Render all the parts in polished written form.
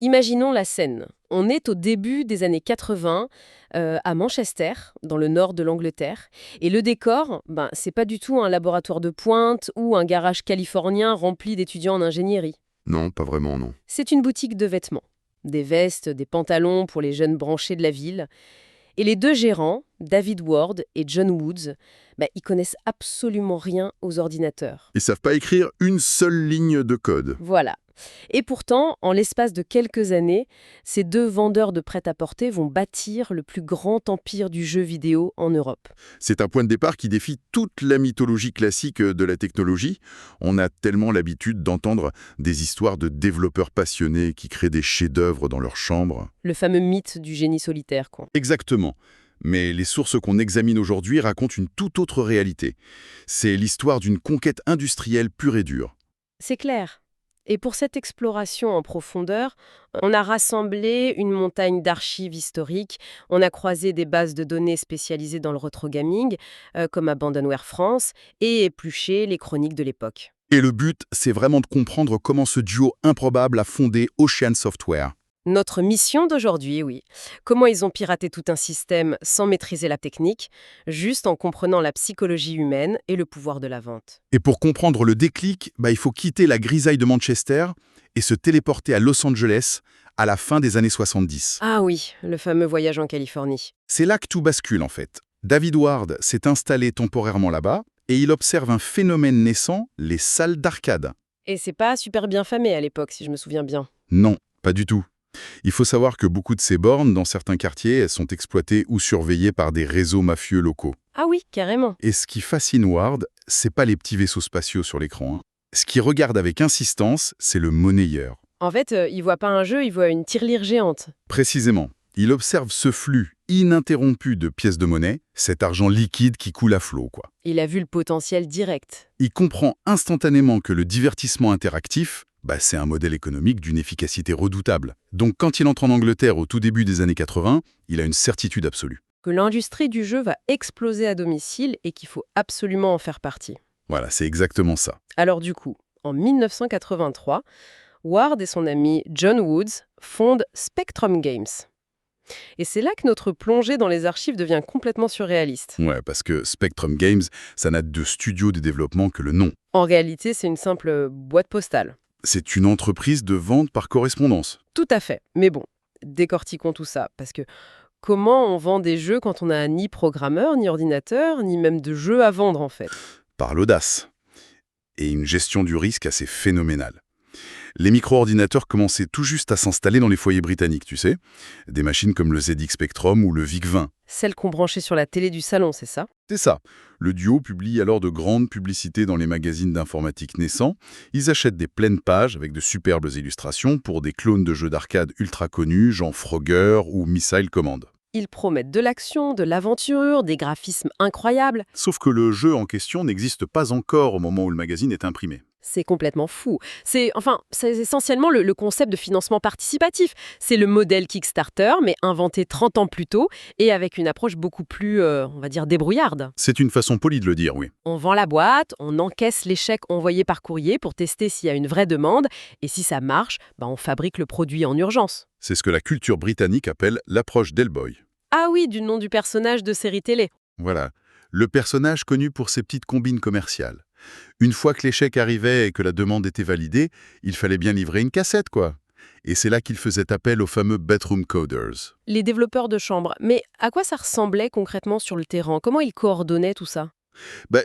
Imaginons la scène. On est au début des années 80, à Manchester, dans le nord de l'Angleterre. Et le décor, c'est pas du tout un laboratoire de pointe ou un garage californien rempli d'étudiants en ingénierie. Non, pas vraiment, non. C'est une boutique de vêtements. Des vestes, des pantalons pour les jeunes branchés de la ville. Et les deux gérants, David Ward et John Woods, ils connaissent absolument rien aux ordinateurs. Ils savent pas écrire une seule ligne de code. Voilà. Et pourtant, en l'espace de quelques années, ces deux vendeurs de prêt-à-porter vont bâtir le plus grand empire du jeu vidéo en Europe. C'est un point de départ qui défie toute la mythologie classique de la technologie. On a tellement l'habitude d'entendre des histoires de développeurs passionnés qui créent des chefs-d'œuvre dans leur chambre. Le fameux mythe du génie solitaire, quoi. Exactement. Mais les sources qu'on examine aujourd'hui racontent une toute autre réalité. C'est l'histoire d'une conquête industrielle pure et dure. C'est clair. Et pour cette exploration en profondeur, on a rassemblé une montagne d'archives historiques, on a croisé des bases de données spécialisées dans le retro gaming, comme Abandonware France, et épluché les chroniques de l'époque. Et le but, c'est vraiment de comprendre comment ce duo improbable a fondé Ocean Software. Notre mission d'aujourd'hui, oui. Comment ils ont piraté tout un système sans maîtriser la technique, juste en comprenant la psychologie humaine et le pouvoir de la vente. Et pour comprendre le déclic, il faut quitter la grisaille de Manchester et se téléporter à Los Angeles à la fin des années 70. Ah oui, le fameux voyage en Californie. C'est là que tout bascule en fait. David Ward s'est installé temporairement là-bas et il observe un phénomène naissant, les salles d'arcade. Et c'est pas super bien famé à l'époque, si je me souviens bien. Non, pas du tout. Il faut savoir que beaucoup de ces bornes, dans certains quartiers, elles sont exploitées ou surveillées par des réseaux mafieux locaux. Ah oui, carrément. Et ce qui fascine Ward, c'est pas les petits vaisseaux spatiaux sur l'écran, hein. Ce qu'il regarde avec insistance, c'est le monnayeur. En fait, il voit pas un jeu, il voit une tirelire géante. Précisément, il observe ce flux ininterrompu de pièces de monnaie, cet argent liquide qui coule à flot, quoi. Il a vu le potentiel direct. Il comprend instantanément que le divertissement interactif, c'est un modèle économique d'une efficacité redoutable. Donc quand il entre en Angleterre au tout début des années 80, il a une certitude absolue. Que l'industrie du jeu va exploser à domicile et qu'il faut absolument en faire partie. Voilà, c'est exactement ça. Alors du coup, en 1983, Ward et son ami John Woods fondent Spectrum Games. Et c'est là que notre plongée dans les archives devient complètement surréaliste. Ouais, parce que Spectrum Games, ça n'a de studio de développement que le nom. En réalité, c'est une simple boîte postale. C'est une entreprise de vente par correspondance. Tout à fait. Mais bon, décortiquons tout ça, parce que comment on vend des jeux quand on n'a ni programmeur, ni ordinateur, ni même de jeux à vendre en fait? Par l'audace. Et une gestion du risque assez phénoménale. Les micro-ordinateurs commençaient tout juste à s'installer dans les foyers britanniques, tu sais. Des machines comme le ZX Spectrum ou le VIC-20. Celle qu'on branchait sur la télé du salon, c'est ça? C'est ça. Le duo publie alors de grandes publicités dans les magazines d'informatique naissants. Ils achètent des pleines pages avec de superbes illustrations pour des clones de jeux d'arcade ultra connus, genre Frogger ou Missile Command. Ils promettent de l'action, de l'aventure, des graphismes incroyables. Sauf que le jeu en question n'existe pas encore au moment où le magazine est imprimé. C'est complètement fou. C'est essentiellement le concept de financement participatif. C'est le modèle Kickstarter, mais inventé 30 ans plus tôt et avec une approche beaucoup plus, on va dire, débrouillarde. C'est une façon polie de le dire, oui. On vend la boîte, on encaisse les chèques envoyés par courrier pour tester s'il y a une vraie demande, et si ça marche, on fabrique le produit en urgence. C'est ce que la culture britannique appelle l'approche d'Hellboy. Ah oui, du nom du personnage de série télé. Voilà, le personnage connu pour ses petites combines commerciales. Une fois que l'échec arrivait et que la demande était validée, il fallait bien livrer une cassette, quoi. Et c'est là qu'il faisait appel aux fameux bedroom coders. Les développeurs de chambre. Mais à quoi ça ressemblait concrètement sur le terrain? Comment ils coordonnaient tout ça?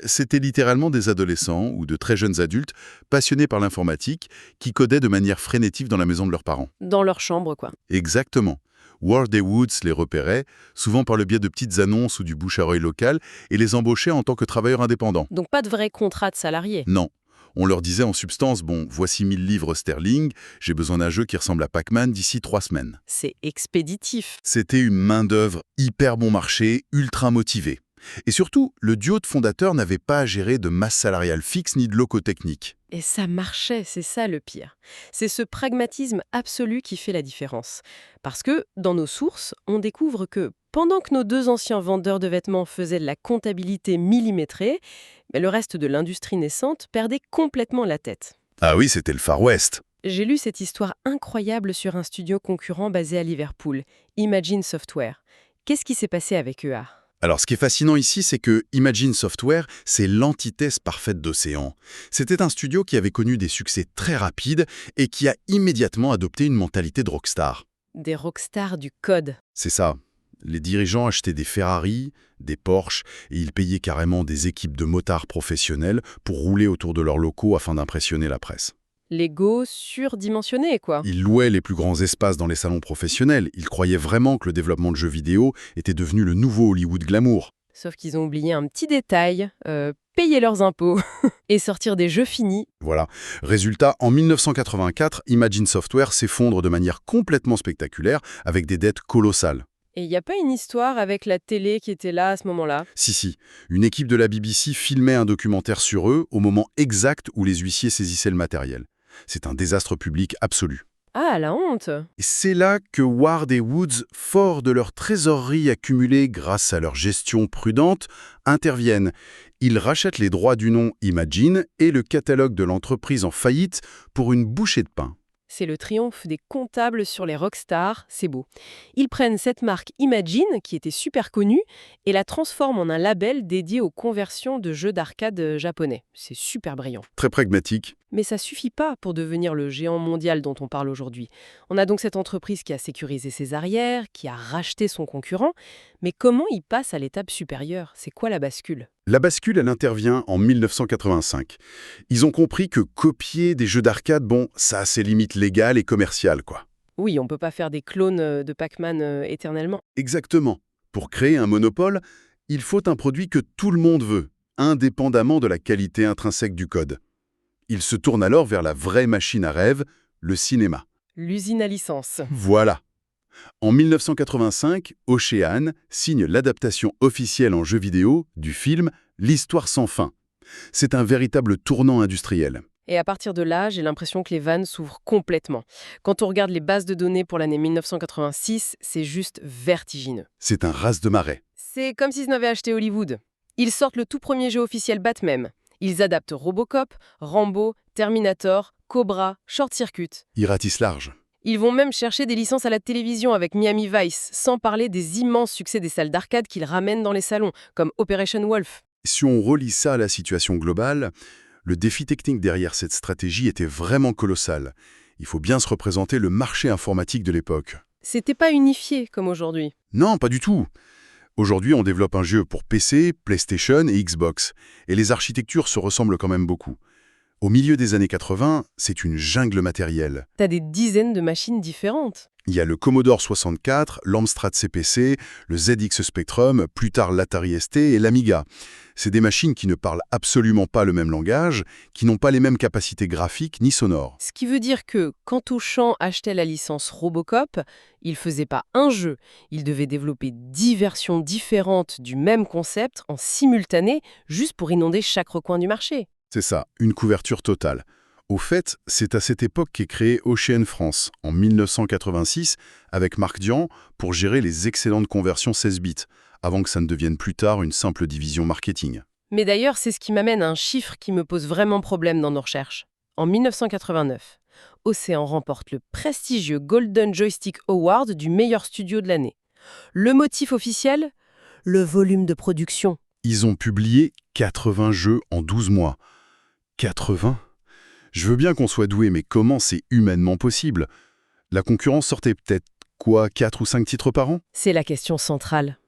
C'était littéralement des adolescents ou de très jeunes adultes passionnés par l'informatique qui codaient de manière frénétique dans la maison de leurs parents. Dans leur chambre, quoi. Exactement. Ward et Woods les repéraient, souvent par le biais de petites annonces ou du bouche-à-oreille local, et les embauchaient en tant que travailleurs indépendants. Donc pas de vrai contrat de salarié. Non. On leur disait en substance, voici 1000 livres sterling, j'ai besoin d'un jeu qui ressemble à Pac-Man d'ici 3 semaines. C'est expéditif. C'était une main-d'œuvre hyper bon marché, ultra motivée. Et surtout, le duo de fondateurs n'avait pas à gérer de masse salariale fixe ni de locaux techniques. Et ça marchait, c'est ça le pire. C'est ce pragmatisme absolu qui fait la différence. Parce que, dans nos sources, on découvre que pendant que nos deux anciens vendeurs de vêtements faisaient de la comptabilité millimétrée, le reste de l'industrie naissante perdait complètement la tête. Ah oui, c'était le Far West. J'ai lu cette histoire incroyable sur un studio concurrent basé à Liverpool, Imagine Software. Qu'est-ce qui s'est passé avec EA? Alors, ce qui est fascinant ici, c'est que Imagine Software, c'est l'antithèse parfaite d'Océan. C'était un studio qui avait connu des succès très rapides et qui a immédiatement adopté une mentalité de rockstar. Des rockstars du code. C'est ça. Les dirigeants achetaient des Ferrari, des Porsche, et ils payaient carrément des équipes de motards professionnels pour rouler autour de leurs locaux afin d'impressionner la presse. L'ego surdimensionné, quoi. Ils louaient les plus grands espaces dans les salons professionnels. Ils croyaient vraiment que le développement de jeux vidéo était devenu le nouveau Hollywood glamour. Sauf qu'ils ont oublié un petit détail, payer leurs impôts et sortir des jeux finis. Voilà. Résultat, en 1984, Imagine Software s'effondre de manière complètement spectaculaire avec des dettes colossales. Et il n'y a pas une histoire avec la télé qui était là à ce moment-là? Si, une équipe de la BBC filmait un documentaire sur eux au moment exact où les huissiers saisissaient le matériel. C'est un désastre public absolu. Ah, la honte! Et c'est là que Ward et Woods, forts de leur trésorerie accumulée grâce à leur gestion prudente, interviennent. Ils rachètent les droits du nom Imagine et le catalogue de l'entreprise en faillite pour une bouchée de pain. C'est le triomphe des comptables sur les rockstars, c'est beau. Ils prennent cette marque Imagine, qui était super connue, et la transforment en un label dédié aux conversions de jeux d'arcade japonais. C'est super brillant. Très pragmatique. Mais ça suffit pas pour devenir le géant mondial dont on parle aujourd'hui. On a donc cette entreprise qui a sécurisé ses arrières, qui a racheté son concurrent, mais comment il passe à l'étape supérieure? C'est quoi la bascule? La bascule, elle intervient en 1985. Ils ont compris que copier des jeux d'arcade, bon, ça a ses limites légales et commerciales, quoi. Oui, on peut pas faire des clones de Pac-Man éternellement. Exactement. Pour créer un monopole, il faut un produit que tout le monde veut, indépendamment de la qualité intrinsèque du code. Ils se tournent alors vers la vraie machine à rêve, le cinéma. L'usine à licence. Voilà. En 1985, Ocean signe l'adaptation officielle en jeu vidéo du film L'Histoire sans fin. C'est un véritable tournant industriel. Et à partir de là, j'ai l'impression que les vannes s'ouvrent complètement. Quand on regarde les bases de données pour l'année 1986, c'est juste vertigineux. C'est un raz-de-marée. C'est comme s'ils n'avaient acheté Hollywood. Ils sortent le tout premier jeu officiel Batman. Ils adaptent Robocop, Rambo, Terminator, Cobra, Short Circuit. Ils ratissent large. Ils vont même chercher des licences à la télévision avec Miami Vice, sans parler des immenses succès des salles d'arcade qu'ils ramènent dans les salons, comme Operation Wolf. Si on relie ça à la situation globale, le défi technique derrière cette stratégie était vraiment colossal. Il faut bien se représenter le marché informatique de l'époque. C'était pas unifié comme aujourd'hui. Non, pas du tout. Aujourd'hui, on développe un jeu pour PC, PlayStation et Xbox, et les architectures se ressemblent quand même beaucoup. Au milieu des années 80, c'est une jungle matérielle. T'as des dizaines de machines différentes. Il y a le Commodore 64, l'Amstrad CPC, le ZX Spectrum, plus tard l'Atari ST et l'Amiga. C'est des machines qui ne parlent absolument pas le même langage, qui n'ont pas les mêmes capacités graphiques ni sonores. Ce qui veut dire que, quand Auchan achetait la licence Robocop, il faisait pas un jeu, il devait développer 10 versions différentes du même concept en simultané, juste pour inonder chaque recoin du marché. C'est ça, une couverture totale. Au fait, c'est à cette époque qu'est créée Ocean France, en 1986, avec Marc Dian, pour gérer les excellentes conversions 16 bits, avant que ça ne devienne plus tard une simple division marketing. Mais d'ailleurs, c'est ce qui m'amène à un chiffre qui me pose vraiment problème dans nos recherches. En 1989, Océan remporte le prestigieux Golden Joystick Award du meilleur studio de l'année. Le motif officiel? Le volume de production. Ils ont publié 80 jeux en 12 mois. 80 ? Je veux bien qu'on soit doué, mais comment c'est humainement possible? La concurrence sortait peut-être, 4 ou 5 titres par an? C'est la question centrale.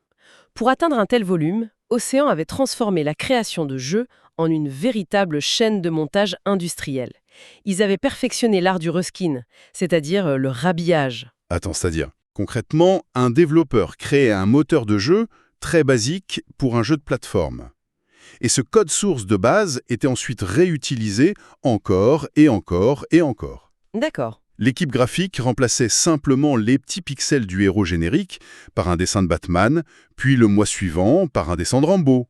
Pour atteindre un tel volume, Océan avait transformé la création de jeux en une véritable chaîne de montage industriel. Ils avaient perfectionné l'art du reskin, c'est-à-dire le rhabillage. Attends, c'est-à-dire, concrètement, un développeur créait un moteur de jeu très basique pour un jeu de plateforme. Et ce code source de base était ensuite réutilisé encore et encore et encore. D'accord. L'équipe graphique remplaçait simplement les petits pixels du héros générique par un dessin de Batman, puis le mois suivant par un dessin de Rambo.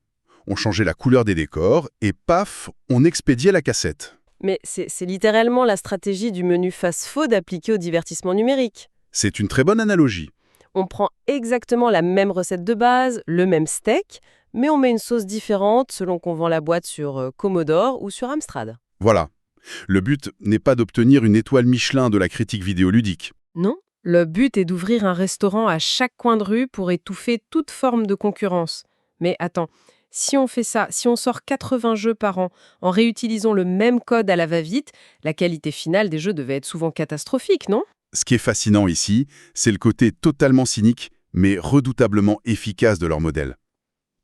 On changeait la couleur des décors et paf, on expédiait la cassette. Mais c'est littéralement la stratégie du menu fast-food appliquée au divertissement numérique. C'est une très bonne analogie. On prend exactement la même recette de base, le même steak, mais on met une sauce différente selon qu'on vend la boîte sur Commodore ou sur Amstrad. Voilà. Le but n'est pas d'obtenir une étoile Michelin de la critique vidéoludique. Non, le but est d'ouvrir un restaurant à chaque coin de rue pour étouffer toute forme de concurrence. Mais attends, si on fait ça, si on sort 80 jeux par an en réutilisant le même code à la va-vite, la qualité finale des jeux devait être souvent catastrophique, non? Ce qui est fascinant ici, c'est le côté totalement cynique, mais redoutablement efficace de leur modèle.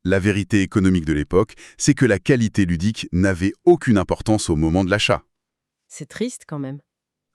La vérité économique de l'époque, c'est que la qualité ludique n'avait aucune importance au moment de l'achat. C'est triste quand même.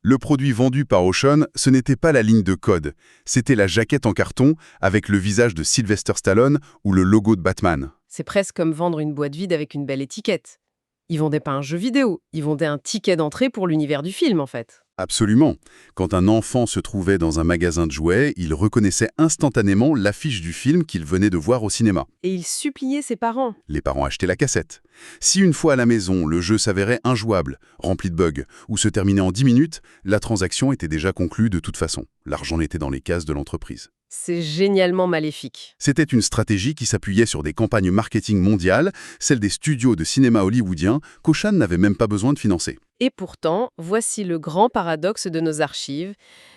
Le produit vendu par Ocean, ce n'était pas la ligne de code, c'était la jaquette en carton avec le visage de Sylvester Stallone ou le logo de Batman. C'est presque comme vendre une boîte vide avec une belle étiquette. Ils vendaient pas un jeu vidéo, ils vendaient un ticket d'entrée pour l'univers du film en fait. Absolument. Quand un enfant se trouvait dans un magasin de jouets, il reconnaissait instantanément l'affiche du film qu'il venait de voir au cinéma. Et il suppliait ses parents. Les parents achetaient la cassette. Si une fois à la maison, le jeu s'avérait injouable, rempli de bugs, ou se terminait en 10 minutes, la transaction était déjà conclue de toute façon. L'argent était dans les caisses de l'entreprise. C'est génialement maléfique. C'était une stratégie qui s'appuyait sur des campagnes marketing mondiales, celles des studios de cinéma hollywoodiens qu'Ocean n'avait même pas besoin de financer. Et pourtant, voici le grand paradoxe de nos archives.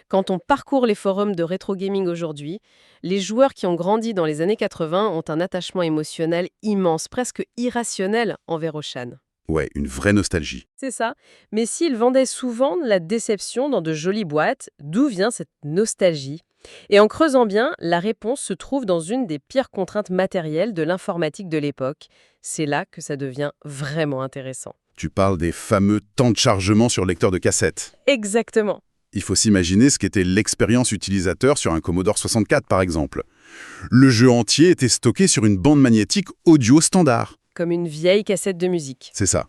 Quand on parcourt les forums de rétro gaming aujourd'hui, les joueurs qui ont grandi dans les années 80 ont un attachement émotionnel immense, presque irrationnel envers Ocean. Ouais, une vraie nostalgie. C'est ça. Mais s'ils vendaient souvent la déception dans de jolies boîtes, d'où vient cette nostalgie? Et en creusant bien, la réponse se trouve dans une des pires contraintes matérielles de l'informatique de l'époque. C'est là que ça devient vraiment intéressant. Tu parles des fameux temps de chargement sur lecteur de cassette. Exactement. Il faut s'imaginer ce qu'était l'expérience utilisateur sur un Commodore 64 par exemple. Le jeu entier était stocké sur une bande magnétique audio standard. Comme une vieille cassette de musique. C'est ça.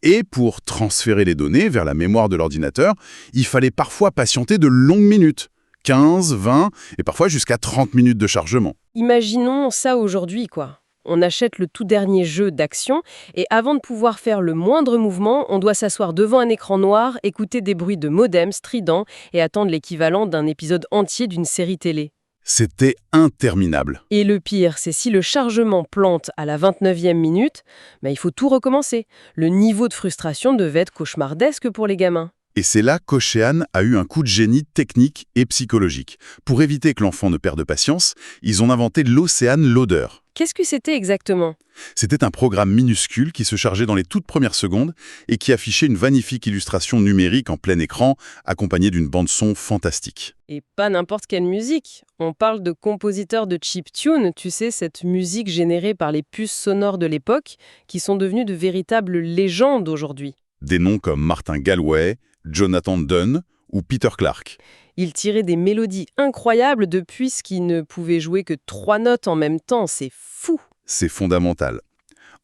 Et pour transférer les données vers la mémoire de l'ordinateur, il fallait parfois patienter de longues minutes. 15, 20 et parfois jusqu'à 30 minutes de chargement. Imaginons ça aujourd'hui, quoi. On achète le tout dernier jeu d'action et avant de pouvoir faire le moindre mouvement, on doit s'asseoir devant un écran noir, écouter des bruits de modem stridents et attendre l'équivalent d'un épisode entier d'une série télé. C'était interminable. Et le pire, c'est si le chargement plante à la 29e minute, il faut tout recommencer. Le niveau de frustration devait être cauchemardesque pour les gamins. Et c'est là qu'Ocean a eu un coup de génie technique et psychologique. Pour éviter que l'enfant ne perde patience, ils ont inventé l'Ocean Loader. Qu'est-ce que c'était exactement? C'était un programme minuscule qui se chargeait dans les toutes premières secondes et qui affichait une magnifique illustration numérique en plein écran, accompagnée d'une bande-son fantastique. Et pas n'importe quelle musique. On parle de compositeurs de chiptune, tu sais, cette musique générée par les puces sonores de l'époque, qui sont devenues de véritables légendes aujourd'hui. Des noms comme Martin Galway, Jonathan Dunn ou Peter Clark. Ils tiraient des mélodies incroyables depuis ce qui ne pouvait jouer que 3 notes en même temps, c'est fou! C'est fondamental.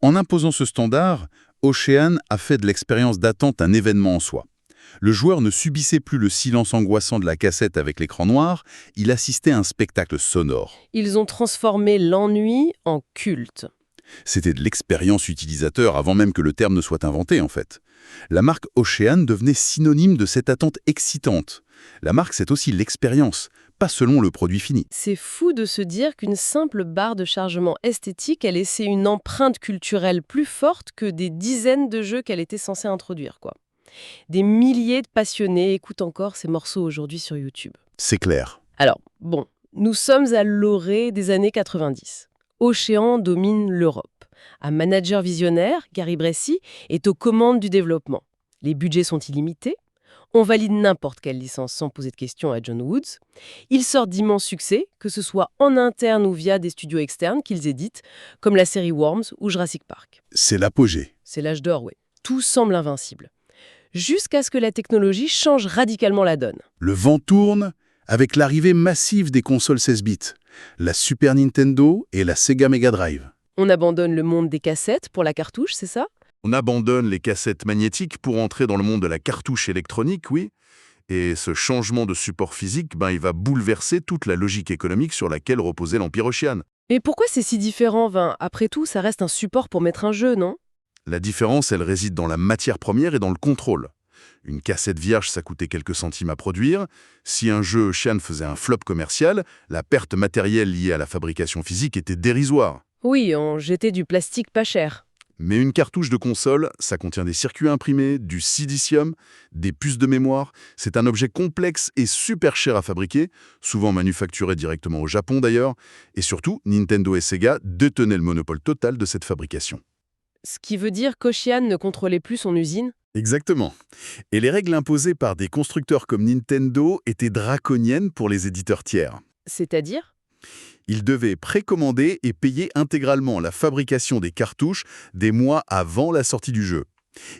En imposant ce standard, Ocean a fait de l'expérience d'attente un événement en soi. Le joueur ne subissait plus le silence angoissant de la cassette avec l'écran noir, il assistait à un spectacle sonore. Ils ont transformé l'ennui en culte. C'était de l'expérience utilisateur avant même que le terme ne soit inventé en fait. La marque Ocean devenait synonyme de cette attente excitante. La marque, c'est aussi l'expérience, pas selon le produit fini. C'est fou de se dire qu'une simple barre de chargement esthétique a laissé une empreinte culturelle plus forte que des dizaines de jeux qu'elle était censée introduire, quoi. Des milliers de passionnés écoutent encore ces morceaux aujourd'hui sur YouTube. C'est clair. Alors, bon, nous sommes à l'orée des années 90. Ocean domine l'Europe. Un manager visionnaire, Gary Bressi, est aux commandes du développement. Les budgets sont illimités. On valide n'importe quelle licence sans poser de questions à John Woods. Ils sortent d'immenses succès, que ce soit en interne ou via des studios externes qu'ils éditent, comme la série Worms ou Jurassic Park. C'est l'apogée. C'est l'âge d'or, oui. Tout semble invincible. Jusqu'à ce que la technologie change radicalement la donne. Le vent tourne avec l'arrivée massive des consoles 16 bits, la Super Nintendo et la Sega Mega Drive. On abandonne le monde des cassettes pour la cartouche, c'est ça? On abandonne les cassettes magnétiques pour entrer dans le monde de la cartouche électronique, oui. Et ce changement de support physique, il va bouleverser toute la logique économique sur laquelle reposait l'Empire Ocean. Mais pourquoi c'est si différent, Après tout, ça reste un support pour mettre un jeu, non? La différence, elle réside dans la matière première et dans le contrôle. Une cassette vierge, ça coûtait quelques centimes à produire. Si un jeu Ocean faisait un flop commercial, la perte matérielle liée à la fabrication physique était dérisoire. Oui, on jetait du plastique pas cher. Mais une cartouche de console, ça contient des circuits imprimés, du silicium, des puces de mémoire. C'est un objet complexe et super cher à fabriquer, souvent manufacturé directement au Japon d'ailleurs. Et surtout, Nintendo et Sega détenaient le monopole total de cette fabrication. Ce qui veut dire qu'Ocean ne contrôlait plus son usine? Exactement. Et les règles imposées par des constructeurs comme Nintendo étaient draconiennes pour les éditeurs tiers. C'est-à-dire? Ils devaient précommander et payer intégralement la fabrication des cartouches des mois avant la sortie du jeu.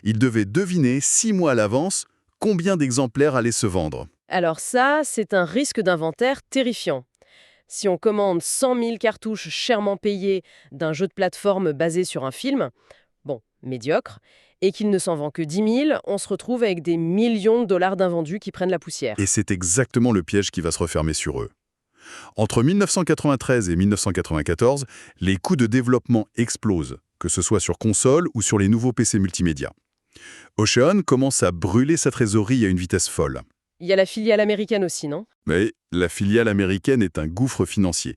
Ils devaient deviner 6 mois à l'avance combien d'exemplaires allaient se vendre. Alors ça, c'est un risque d'inventaire terrifiant. Si on commande 100 000 cartouches chèrement payées d'un jeu de plateforme basé sur un film, bon, médiocre, et qu'il ne s'en vend que 10 000, on se retrouve avec des millions de dollars d'invendus qui prennent la Et poussière. c'est exactement le piège qui va se refermer sur eux. Entre 1993 et 1994, les coûts de développement explosent, que ce soit sur console ou sur les nouveaux PC multimédia. Ocean commence à brûler sa trésorerie à une vitesse folle. Il y a la filiale américaine aussi, non? Mais la filiale américaine est un gouffre financier.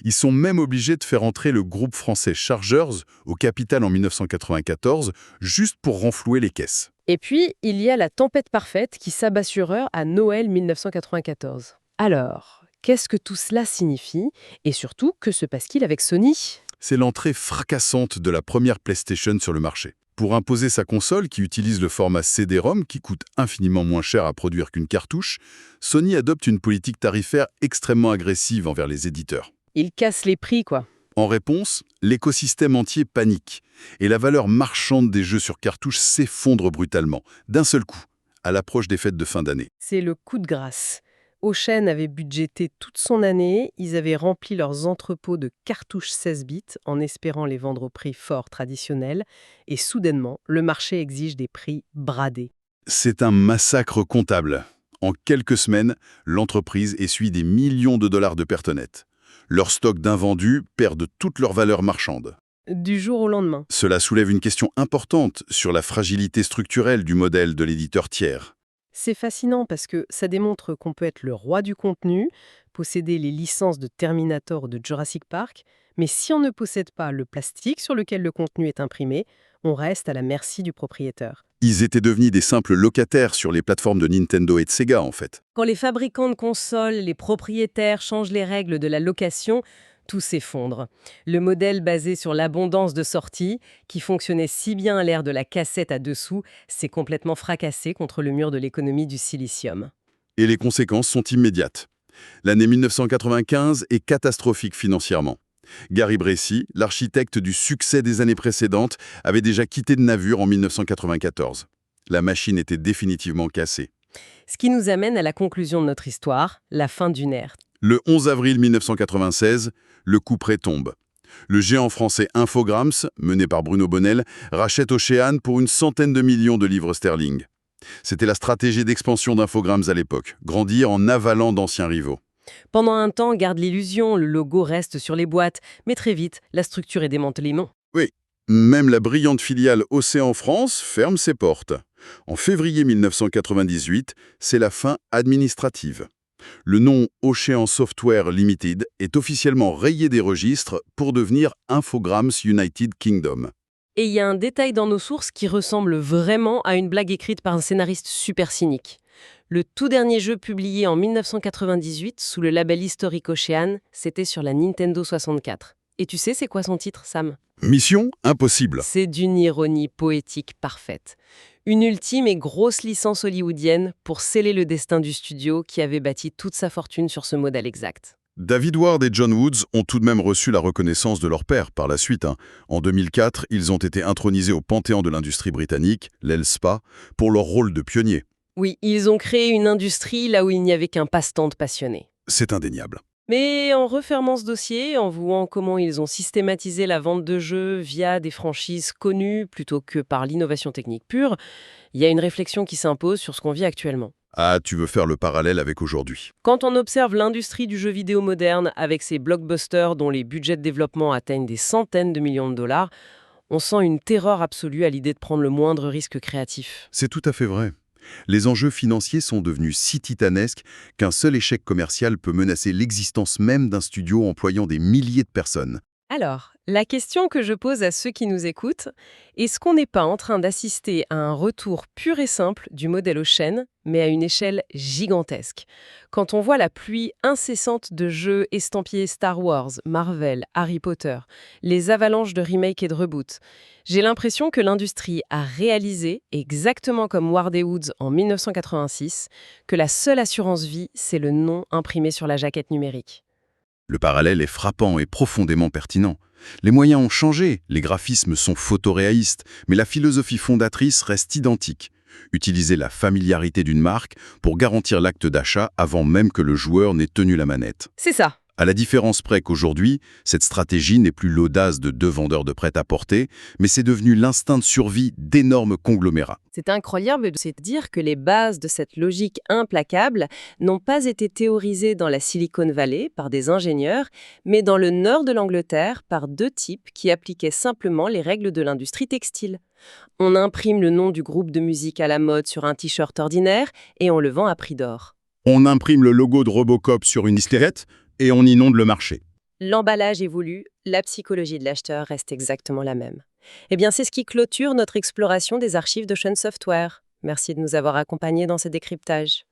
Ils sont même obligés de faire entrer le groupe français Chargeurs au capital en 1994, juste pour renflouer les caisses. Et puis, il y a la tempête parfaite qui s'abat sur eux à Noël 1994. Alors, qu'est-ce que tout cela signifie? Et surtout, que se passe-t-il avec Sony? C'est l'entrée fracassante de la première PlayStation sur le marché. Pour imposer sa console qui utilise le format CD-ROM qui coûte infiniment moins cher à produire qu'une cartouche, Sony adopte une politique tarifaire extrêmement agressive envers les éditeurs. Il casse les prix, quoi. En réponse, l'écosystème entier panique et la valeur marchande des jeux sur cartouche s'effondre brutalement, d'un seul coup, à l'approche des fêtes de fin d'année. C'est le coup de grâce. Ocean avait budgété toute son année, ils avaient rempli leurs entrepôts de cartouches 16 bits en espérant les vendre au prix fort traditionnel, et soudainement, le marché exige des prix bradés. C'est un massacre comptable. En quelques semaines, l'entreprise essuie des millions de dollars de pertes nettes. Leurs stocks d'invendus perdent toute leur valeur marchande. Du jour au lendemain. Cela soulève une question importante sur la fragilité structurelle du modèle de l'éditeur tiers. C'est fascinant parce que ça démontre qu'on peut être le roi du contenu, posséder les licences de Terminator ou de Jurassic Park, mais si on ne possède pas le plastique sur lequel le contenu est imprimé, on reste à la merci du propriétaire. Ils étaient devenus des simples locataires sur les plateformes de Nintendo et de Sega, en fait. Quand les fabricants de consoles, les propriétaires changent les règles de la location, tout s'effondre. Le modèle basé sur l'abondance de sorties, qui fonctionnait si bien à l'ère de la cassette à 2 sous, s'est complètement fracassé contre le mur de l'économie du silicium. Et les conséquences sont immédiates. L'année 1995 est catastrophique financièrement. Gary Bressi, l'architecte du succès des années précédentes, avait déjà quitté le navire en 1994. La machine était définitivement cassée. Ce qui nous amène à la conclusion de notre histoire, la fin d'une ère. Le 11 avril 1996, le coup près tombe. Le géant français Infogrames, mené par Bruno Bonnell, rachète Ocean pour une centaine de millions de livres sterling. C'était la stratégie d'expansion d'Infogrames à l'époque, grandir en avalant d'anciens rivaux. Pendant un temps, garde l'illusion, le logo reste sur les boîtes, mais très vite, la structure est démantelée. Oui, même la brillante filiale Océan France ferme ses portes. En février 1998, c'est la fin administrative. Le nom Ocean Software Limited est officiellement rayé des registres pour devenir Infogrames United Kingdom. Et il y a un détail dans nos sources qui ressemble vraiment à une blague écrite par un scénariste super cynique. Le tout dernier jeu publié en 1998 sous le label historique Ocean, c'était sur la Nintendo 64. Et tu sais c'est quoi son titre, Sam? Mission impossible. C'est d'une ironie poétique parfaite. Une ultime et grosse licence hollywoodienne pour sceller le destin du studio qui avait bâti toute sa fortune sur ce modèle exact. David Ward et John Woods ont tout de même reçu la reconnaissance de leur père par la suite. En 2004, ils ont été intronisés au panthéon de l'industrie britannique, l'ELSPA, pour leur rôle de pionniers. Oui, ils ont créé une industrie là où il n'y avait qu'un passe-temps de passionnés. C'est indéniable. Mais en refermant ce dossier, en voyant comment ils ont systématisé la vente de jeux via des franchises connues plutôt que par l'innovation technique pure, il y a une réflexion qui s'impose sur ce qu'on vit actuellement. Ah, tu veux faire le parallèle avec aujourd'hui. Quand on observe l'industrie du jeu vidéo moderne avec ses blockbusters dont les budgets de développement atteignent des centaines de millions de dollars, on sent une terreur absolue à l'idée de prendre le moindre risque créatif. C'est tout à fait vrai. Les enjeux financiers sont devenus si titanesques qu'un seul échec commercial peut menacer l'existence même d'un studio employant des milliers de personnes. Alors, La question que je pose à ceux qui nous écoutent, est-ce qu'on n'est pas en train d'assister à un retour pur et simple du modèle Ocean, mais à une échelle gigantesque? Quand on voit la pluie incessante de jeux estampillés Star Wars, Marvel, Harry Potter, les avalanches de remakes et de reboots, j'ai l'impression que l'industrie a réalisé, exactement comme War des Woods en 1986, que la seule assurance vie, c'est le nom imprimé sur la jaquette numérique. Le parallèle est frappant et profondément pertinent. Les moyens ont changé, les graphismes sont photoréalistes, mais la philosophie fondatrice reste identique. Utiliser la familiarité d'une marque pour garantir l'acte d'achat avant même que le joueur n'ait tenu la manette. C'est ça. À la différence près qu'aujourd'hui, cette stratégie n'est plus l'audace de deux vendeurs de prêt-à-porter, mais c'est devenu l'instinct de survie d'énormes conglomérats. C'est incroyable de se dire que les bases de cette logique implacable n'ont pas été théorisées dans la Silicon Valley par des ingénieurs, mais dans le nord de l'Angleterre par deux types qui appliquaient simplement les règles de l'industrie textile. On imprime le nom du groupe de musique à la mode sur un t-shirt ordinaire et on le vend à prix d'or. On imprime le logo de Robocop sur une cigarette et on inonde le marché. L'emballage évolue, la psychologie de l'acheteur reste exactement la même. Eh bien, c'est ce qui clôture notre exploration des archives d'Ocean Software. Merci de nous avoir accompagnés dans ce décryptage.